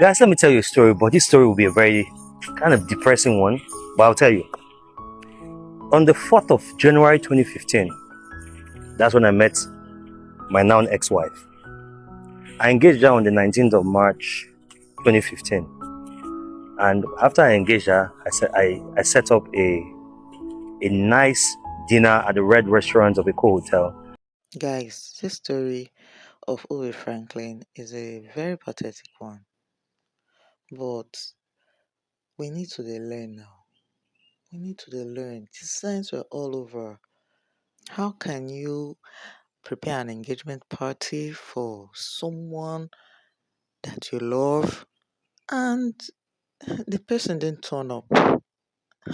Guys, let me tell you a story, but this story will be a very kind of depressing one. But I'll tell you. On the 4th of January 2015, that's when I met my now ex-wife. I engaged her on the 19th of March 2015. And after I engaged her, I set up a nice dinner at the Red Restaurant of a hotel. Guys, this story of Ubi Franklin is a very pathetic one, but we need to dey learn now. We need to dey learn. The signs were all over. How can you prepare an engagement party for someone that you love and the person didn't turn up?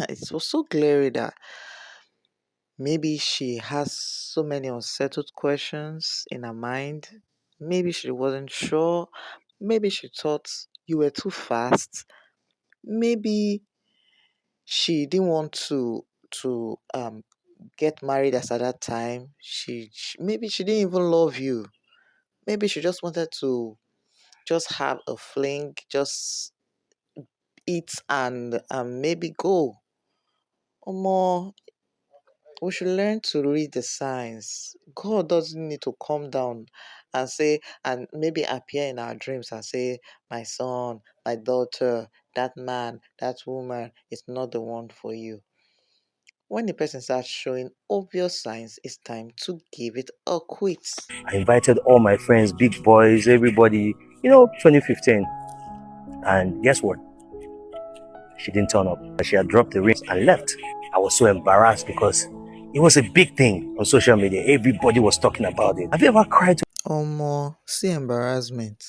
It was so glaring that maybe she has so many unsettled questions in her mind. Maybe she wasn't sure. Maybe she thought you were too fast. Maybe she didn't want to get married as at that time. Maybe she didn't even love you. Maybe she just wanted to just have a fling, just eat and maybe go. Or more, we should learn to read the signs. God doesn't need to come down and say, and maybe appear in our dreams and say, my son, my daughter, that man, that woman is not the one for you. When the person starts showing obvious signs, it's time to give it a quit. I invited all my friends, big boys, everybody, 2015. And guess what? She didn't turn up. She had dropped the ring and left. I was so embarrassed because it was a big thing on social media. Everybody was talking about it. Have you ever cried to More, see embarrassment.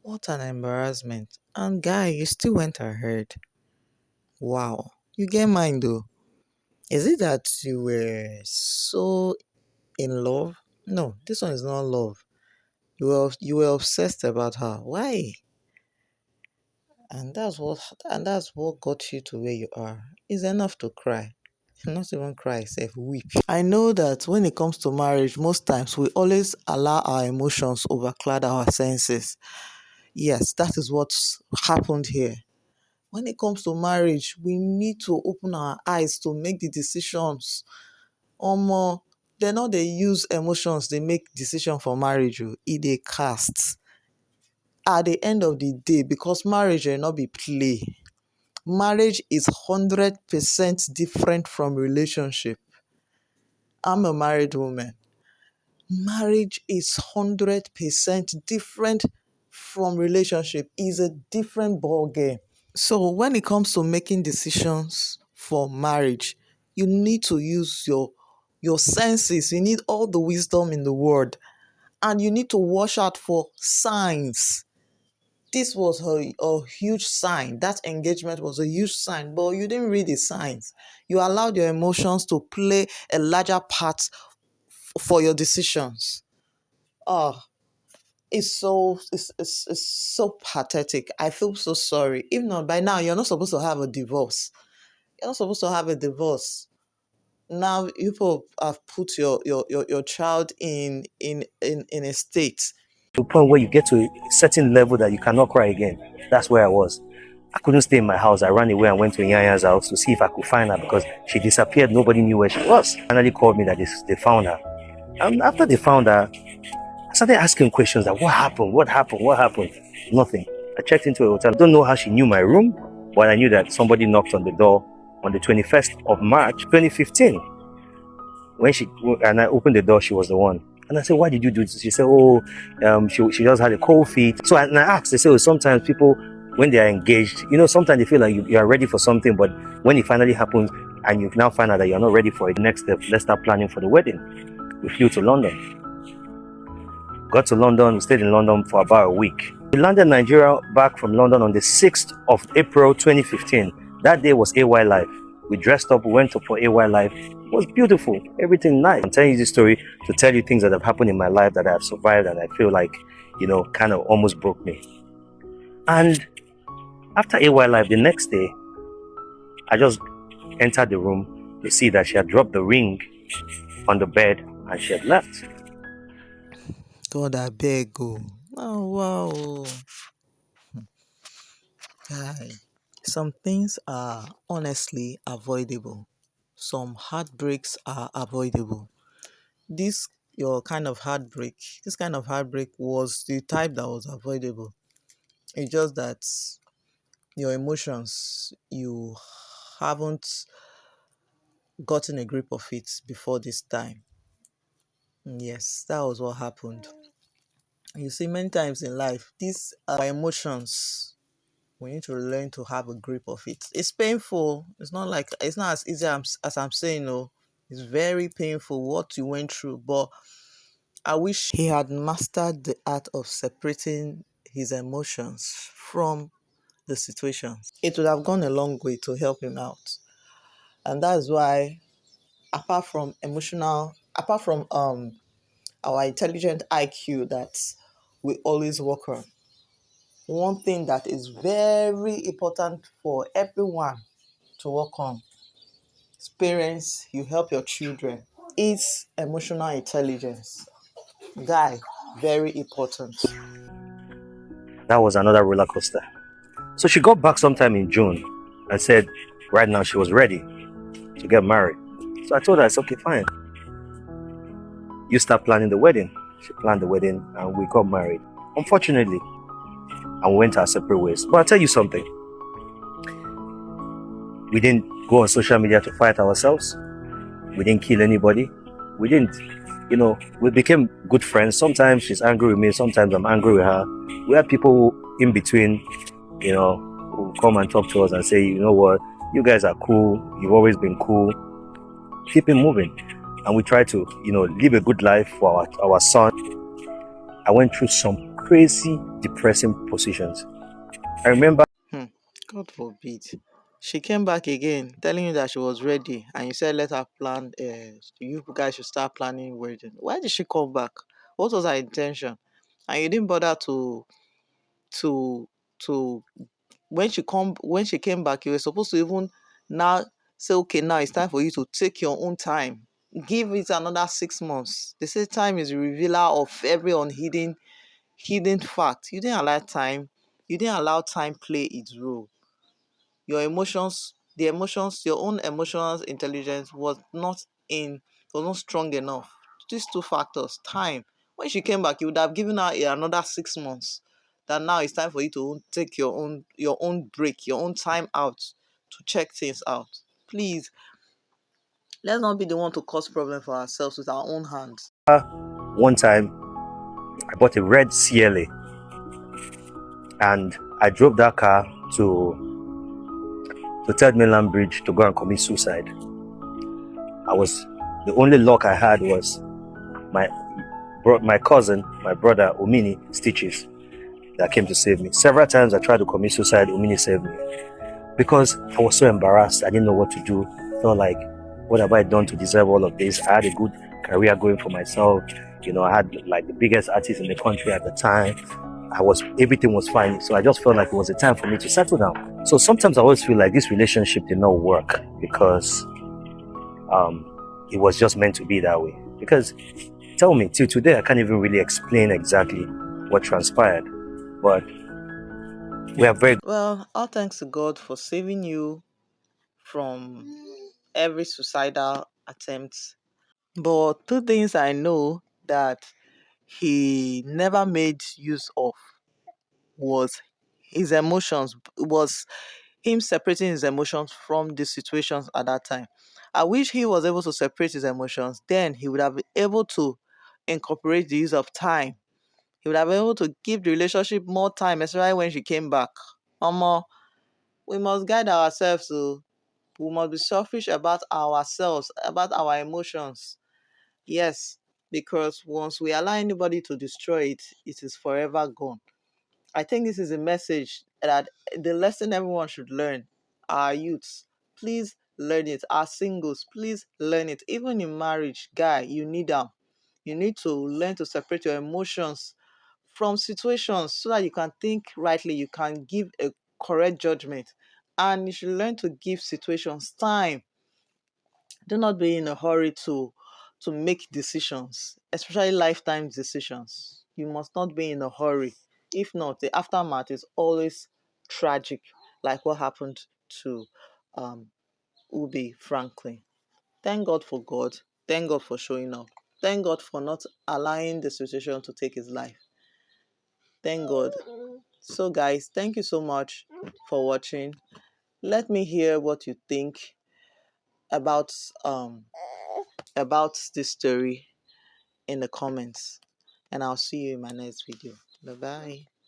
What an embarrassment. And guy, you still went ahead. Wow. You get mine though. Is it that you were so in love? No, this one is not love. You were obsessed about her. Why? And that's what got you to where you are. It's enough to cry. Not even cry, self weep. I know that when it comes to marriage, most times we always allow our emotions overcloud our senses. Yes, that is what's happened here. When it comes to marriage, we need to open our eyes to make the decisions. Omo, they no dey use emotions dey make decision for marriage o, e dey cast. At the end of the day, because marriage no be play. Marriage is 100% different from relationship. I'm a married woman. Marriage is 100% different from relationship. It's a different ball game. So when it comes to making decisions for marriage, you need to use your senses. You need all the wisdom in the world, and you need to watch out for signs. This was a huge sign. That engagement was a huge sign, but you didn't read the signs. You allowed your emotions to play a larger part for your decisions. Oh, it's so pathetic. I feel so sorry. If not, by now you're not supposed to have a divorce. You're not supposed to have a divorce. Now people have put your child in a state. a point where you get to a certain level that you cannot cry again? That's where I was. I couldn't stay in my house. I ran away and went to Nyanya's house to see if I could find her because she disappeared. Nobody knew where she was. Finally called me that they found her. And after they found her, I started asking questions like, what happened? What happened? What happened? Nothing. I checked into a hotel. I don't know how she knew my room, but I knew that somebody knocked on the door on the 21st of March 2015. When she and I opened the door, she was the one. And I said, why did you do this? She said, oh, she just had a cold feet. So and I asked, they said, oh, sometimes people, when they are engaged, sometimes they feel like you are ready for something, but when it finally happens and you now find out that you're not ready for it, next step, let's start planning for the wedding. We flew to London. Got to London, we stayed in London for about a week. We landed in Nigeria back from London on the 6th of April 2015. That day was AY Life. We dressed up, we went up for AY Life. It was beautiful, everything nice. I'm telling you this story to tell you things that have happened in my life that I have survived and I feel like, kind of almost broke me. And after AY Life, the next day, I just entered the room to see that she had dropped the ring on the bed and she had left. God, I beg. Oh, wow. Guy, some things are honestly avoidable. Some heartbreaks are avoidable. This your kind of heartbreak, this kind of heartbreak was the type that was avoidable. It's just that your emotions, you haven't gotten a grip of it before this time. Yes, that was what happened. You see, many times in life, these our emotions, we need to learn to have a grip of it. It's painful. It's not as easy as I'm saying. No, it's very painful what you went through. But I wish he had mastered the art of separating his emotions from the situations. It would have gone a long way to help him out, and that's why, apart from our intelligent IQ that we always work on, one thing that is very important for everyone to work on, parents, you help your children, is emotional intelligence. Guy, very important. That was another roller coaster. So she got back sometime in June and said right now she was ready to get married. So I told her, it's okay, fine. You start planning the wedding. She planned the wedding and we got married. Unfortunately, and we went our separate ways. But I'll tell you something. We didn't go on social media to fight ourselves. We didn't kill anybody. We didn't, we became good friends. Sometimes she's angry with me. Sometimes I'm angry with her. We had people in between, who come and talk to us and say, you know what, you guys are cool. You've always been cool. Keep it moving. And we try to, live a good life for our son. I went through some crazy, depressing positions. I remember. Hmm. God forbid. She came back again telling you that she was ready and you said let her plan, you guys should start planning wedding. Why did she come back? What was her intention? And you didn't bother to to when she came back, you were supposed to even now say, okay, now it's time for you to take your own time. Give it another 6 months. They say time is a revealer of every hidden fact. You didn't allow time play its role. Your emotions, your own emotional intelligence was not strong enough. These two factors, time. When she came back, you would have given her another 6 months. That now it's time for you to take your own break, your own time out to check things out. Please, let's not be the one to cause problem for ourselves with our own hands. One time I bought a red CLA and I drove that car to Third Mainland Bridge to go and commit suicide. The only luck I had was my cousin, my brother Omini Stitches, that came to save me. Several times I tried to commit suicide, Omini saved me. Because I was so embarrassed, I didn't know what to do. I felt like, what have I done to deserve all of this? I had a good career going for myself. I had like the biggest artist in the country at the time. Everything was fine. So I just felt like it was a time for me to settle down. So sometimes I always feel like this relationship did not work because it was just meant to be that way. Because tell me, till today, I can't even really explain exactly what transpired. But we are very. Well, all thanks to God for saving you from every suicidal attempt. But two things I know that he never made use of was his emotions, was him separating his emotions from the situations at that time. I wish he was able to separate his emotions. Then he would have been able to incorporate the use of time. He would have been able to give the relationship more time, especially when she came back. Mama, we must guide ourselves. So we must be selfish about ourselves, about our emotions. Yes, because once we allow anybody to destroy it, it is forever gone. I think this is a message that the lesson everyone should learn. Our youths, please learn it. Our singles, please learn it. Even in marriage, guy, you need them. You need to learn to separate your emotions from situations so that you can think rightly, you can give a correct judgment. And you should learn to give situations time. Do not be in a hurry to make decisions, especially lifetime decisions. You must not be in a hurry. If not, the aftermath is always tragic. like what happened to um, Ubi Franklin. Thank God for God. Thank God for showing up. Thank God for not allowing the situation to take his life. Thank God. So, guys, thank you so much for watching. Let me hear what you think about um about this story in the comments, and I'll see you in my next video. Bye bye.